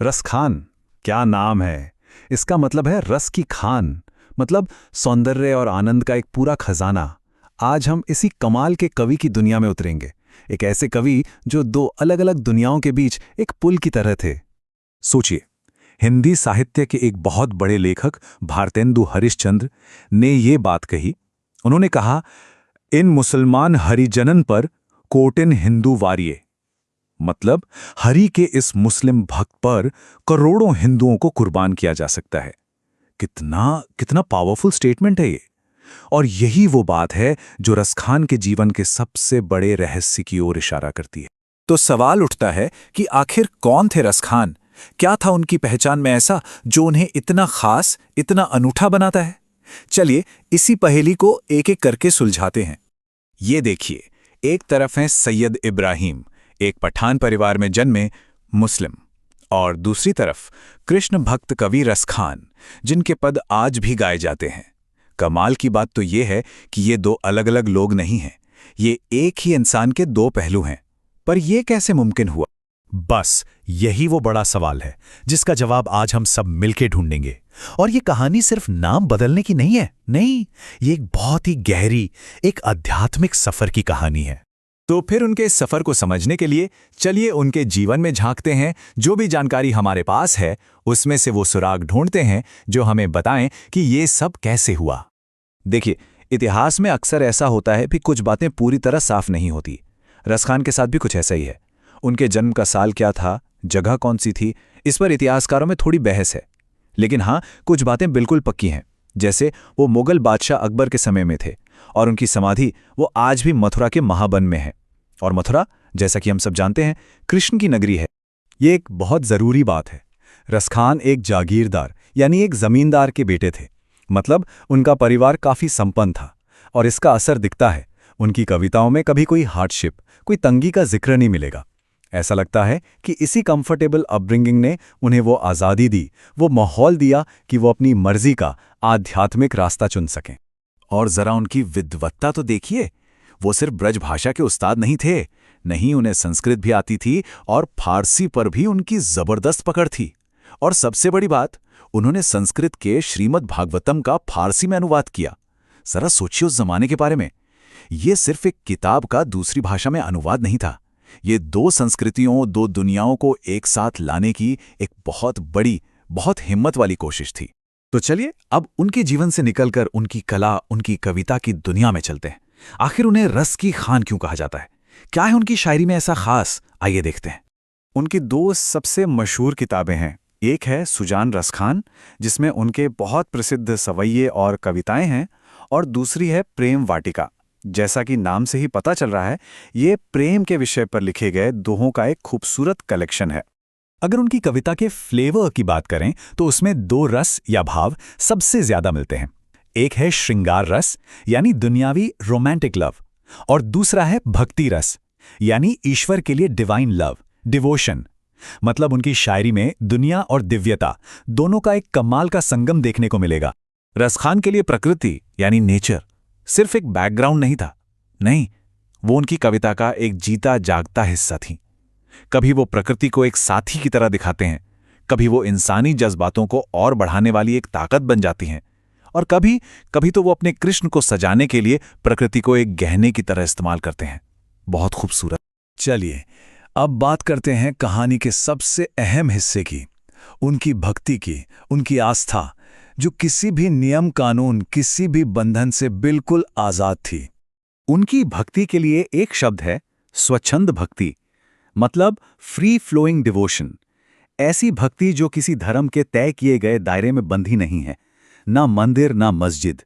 रसखान, क्या नाम है। इसका मतलब है रस की खान, मतलब सौंदर्य और आनंद का एक पूरा खजाना। आज हम इसी कमाल के कवि की दुनिया में उतरेंगे। एक ऐसे कवि जो दो अलग अलग दुनियाओं के बीच एक पुल की तरह थे। सोचिए, हिंदी साहित्य के एक बहुत बड़े लेखक भारतेंदु हरिश्चंद्र ने ये बात कही। उन्होंने कहा, इन मुसलमान हरिजनन पर कोटिन हिंदू वारिये। मतलब हरि के इस मुस्लिम भक्त पर करोड़ों हिंदुओं को कुर्बान किया जा सकता है। कितना कितना पावरफुल स्टेटमेंट है ये। और यही वो बात है जो रसखान के जीवन के सबसे बड़े रहस्य की ओर इशारा करती है। तो सवाल उठता है कि आखिर कौन थे रसखान? क्या था उनकी पहचान में ऐसा जो उन्हें इतना खास, इतना अनूठा बनाता है? चलिए इसी पहेली को एक एक करके सुलझाते हैं। ये देखिए, एक तरफ हैं सैयद इब्राहिम, एक पठान परिवार में जन्मे मुस्लिम, और दूसरी तरफ कृष्ण भक्त कवि रसखान, जिनके पद आज भी गाए जाते हैं। कमाल की बात तो ये है कि ये दो अलग अलग लोग नहीं हैं, ये एक ही इंसान के दो पहलू हैं। पर ये कैसे मुमकिन हुआ? बस यही वो बड़ा सवाल है जिसका जवाब आज हम सब मिलके ढूंढेंगे। और ये कहानी सिर्फ नाम बदलने की नहीं है, नहीं, ये एक बहुत ही गहरी, एक आध्यात्मिक सफर की कहानी है। तो फिर उनके इस सफर को समझने के लिए चलिए उनके जीवन में झांकते हैं। जो भी जानकारी हमारे पास है उसमें से वो सुराग ढूंढते हैं जो हमें बताएं कि ये सब कैसे हुआ। देखिए, इतिहास में अक्सर ऐसा होता है कि कुछ बातें पूरी तरह साफ नहीं होती। रसखान के साथ भी कुछ ऐसा ही है। उनके जन्म का साल क्या था, जगह कौन सी थी, इस पर इतिहासकारों में थोड़ी बहस है। लेकिन हाँ, कुछ बातें बिल्कुल पक्की हैं, जैसे वो मुगल बादशाह अकबर के समय में थे और उनकी समाधि वो आज भी मथुरा के महावन में है। और मथुरा, जैसा कि हम सब जानते हैं, कृष्ण की नगरी है। ये एक बहुत ज़रूरी बात है। रसखान एक जागीरदार यानी एक जमींदार के बेटे थे। मतलब उनका परिवार काफ़ी संपन्न था और इसका असर दिखता है। उनकी कविताओं में कभी कोई हार्डशिप, कोई तंगी का जिक्र नहीं मिलेगा। ऐसा लगता है कि इसी कंफर्टेबल अपब्रिंगिंग ने उन्हें वो आज़ादी दी, वो माहौल दिया कि वो अपनी मर्जी का आध्यात्मिक रास्ता चुन सकें। और ज़रा उनकी विद्वत्ता तो देखिए, वो सिर्फ ब्रज भाषा के उस्ताद नहीं थे, नहीं, उन्हें संस्कृत भी आती थी और फारसी पर भी उनकी ज़बरदस्त पकड़ थी। और सबसे बड़ी बात, उन्होंने संस्कृत के श्रीमद् भागवतम का फारसी में अनुवाद किया। ज़रा सोचिए उस जमाने के बारे में। ये सिर्फ एक किताब का दूसरी भाषा में अनुवाद नहीं था, ये दो संस्कृतियों, दो दुनियाओं को एक साथ लाने की एक बहुत बड़ी, बहुत हिम्मत वाली कोशिश थी। तो चलिए अब उनके जीवन से निकलकर उनकी कला, उनकी कविता की दुनिया में चलते हैं। आखिर उन्हें रस की खान क्यों कहा जाता है? क्या है उनकी शायरी में ऐसा खास? आइए देखते हैं। उनकी दो सबसे मशहूर किताबें हैं। एक है सुजान रसखान, जिसमें उनके बहुत प्रसिद्ध सवैये और कविताएं हैं, और दूसरी है प्रेम वाटिका। जैसा कि नाम से ही पता चल रहा है, ये प्रेम के विषय पर लिखे गए दोहों का एक खूबसूरत कलेक्शन है। अगर उनकी कविता के फ्लेवर की बात करें तो उसमें दो रस या भाव सबसे ज्यादा मिलते हैं। एक है श्रृंगार रस यानी दुनियावी रोमांटिक लव, और दूसरा है भक्ति रस यानी ईश्वर के लिए डिवाइन लव, डिवोशन। मतलब उनकी शायरी में दुनिया और दिव्यता दोनों का एक कमाल का संगम देखने को मिलेगा। रसखान के लिए प्रकृति यानी नेचर सिर्फ एक बैकग्राउंड नहीं था, नहीं, वो उनकी कविता का एक जीता जागता हिस्सा थी। कभी वो प्रकृति को एक साथी की तरह दिखाते हैं, कभी वो इंसानी जज्बातों को और बढ़ाने वाली एक ताकत बन जाती हैं, और कभी कभी तो वो अपने कृष्ण को सजाने के लिए प्रकृति को एक गहने की तरह इस्तेमाल करते हैं। बहुत खूबसूरत। चलिए अब बात करते हैं कहानी के सबसे अहम हिस्से की, उनकी भक्ति की, उनकी आस्था, जो किसी भी नियम कानून, किसी भी बंधन से बिल्कुल आजाद थी। उनकी भक्ति के लिए एक शब्द है स्वच्छंद भक्ति, मतलब फ्री फ्लोइंग डिवोशन। ऐसी भक्ति जो किसी धर्म के तय किए गए दायरे में बंधी नहीं है, ना मंदिर ना मस्जिद।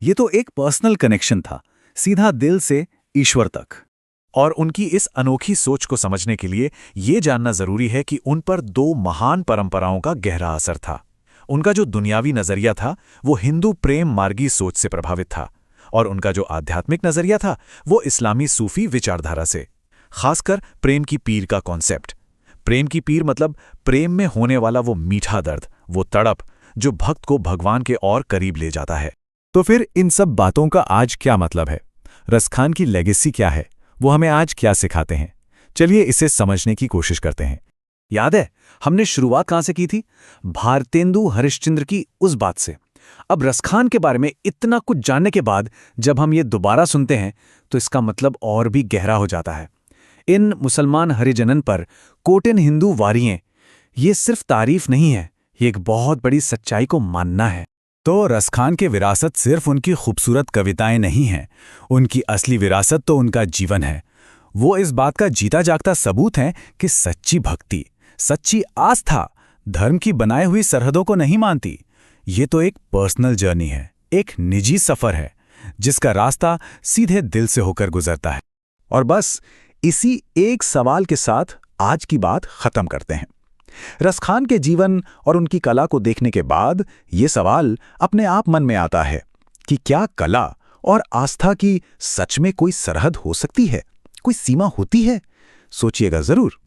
ये तो एक पर्सनल कनेक्शन था, सीधा दिल से ईश्वर तक। और उनकी इस अनोखी सोच को समझने के लिए ये जानना जरूरी है कि उन पर दो महान परंपराओं का गहरा असर था। उनका जो दुनियावी नजरिया था वो हिंदू प्रेम मार्गी सोच से प्रभावित था, और उनका जो आध्यात्मिक नजरिया था वो इस्लामी सूफी विचारधारा से। खासकर प्रेम की पीर का कॉन्सेप्ट। प्रेम की पीर मतलब प्रेम में होने वाला वो मीठा दर्द, वो तड़प जो भक्त को भगवान के और करीब ले जाता है। तो फिर इन सब बातों का आज क्या मतलब है? रसखान की लेगेसी क्या है? वो हमें आज क्या सिखाते हैं? चलिए इसे समझने की कोशिश करते हैं। याद है हमने शुरुआत कहां से की थी? भारतेंदु हरिश्चंद्र की उस बात से। अब रसखान के बारे में इतना कुछ जानने के बाद जब हम ये दोबारा सुनते हैं तो इसका मतलब और भी गहरा हो जाता है। इन मुसलमान हरिजनन पर कोटिन हिंदू वारियां, ये सिर्फ तारीफ नहीं है, ये एक बहुत बड़ी सच्चाई को मानना है। तो रसखान की विरासत सिर्फ उनकी खूबसूरत कविताएं नहीं हैं, उनकी असली विरासत तो उनका जीवन है। वो इस बात का जीता जागता सबूत है कि सच्ची भक्ति, सच्ची आस्था धर्म की बनाई हुई सरहदों को नहीं मानती। ये तो एक पर्सनल जर्नी है, एक निजी सफर है जिसका रास्ता सीधे दिल से होकर गुजरता है। और बस इसी एक सवाल के साथ आज की बात खत्म करते हैं। रसखान के जीवन और उनकी कला को देखने के बाद ये सवाल अपने आप मन में आता है कि क्या कला और आस्था की सच में कोई सरहद हो सकती है, कोई सीमा होती है? सोचिएगा जरूर।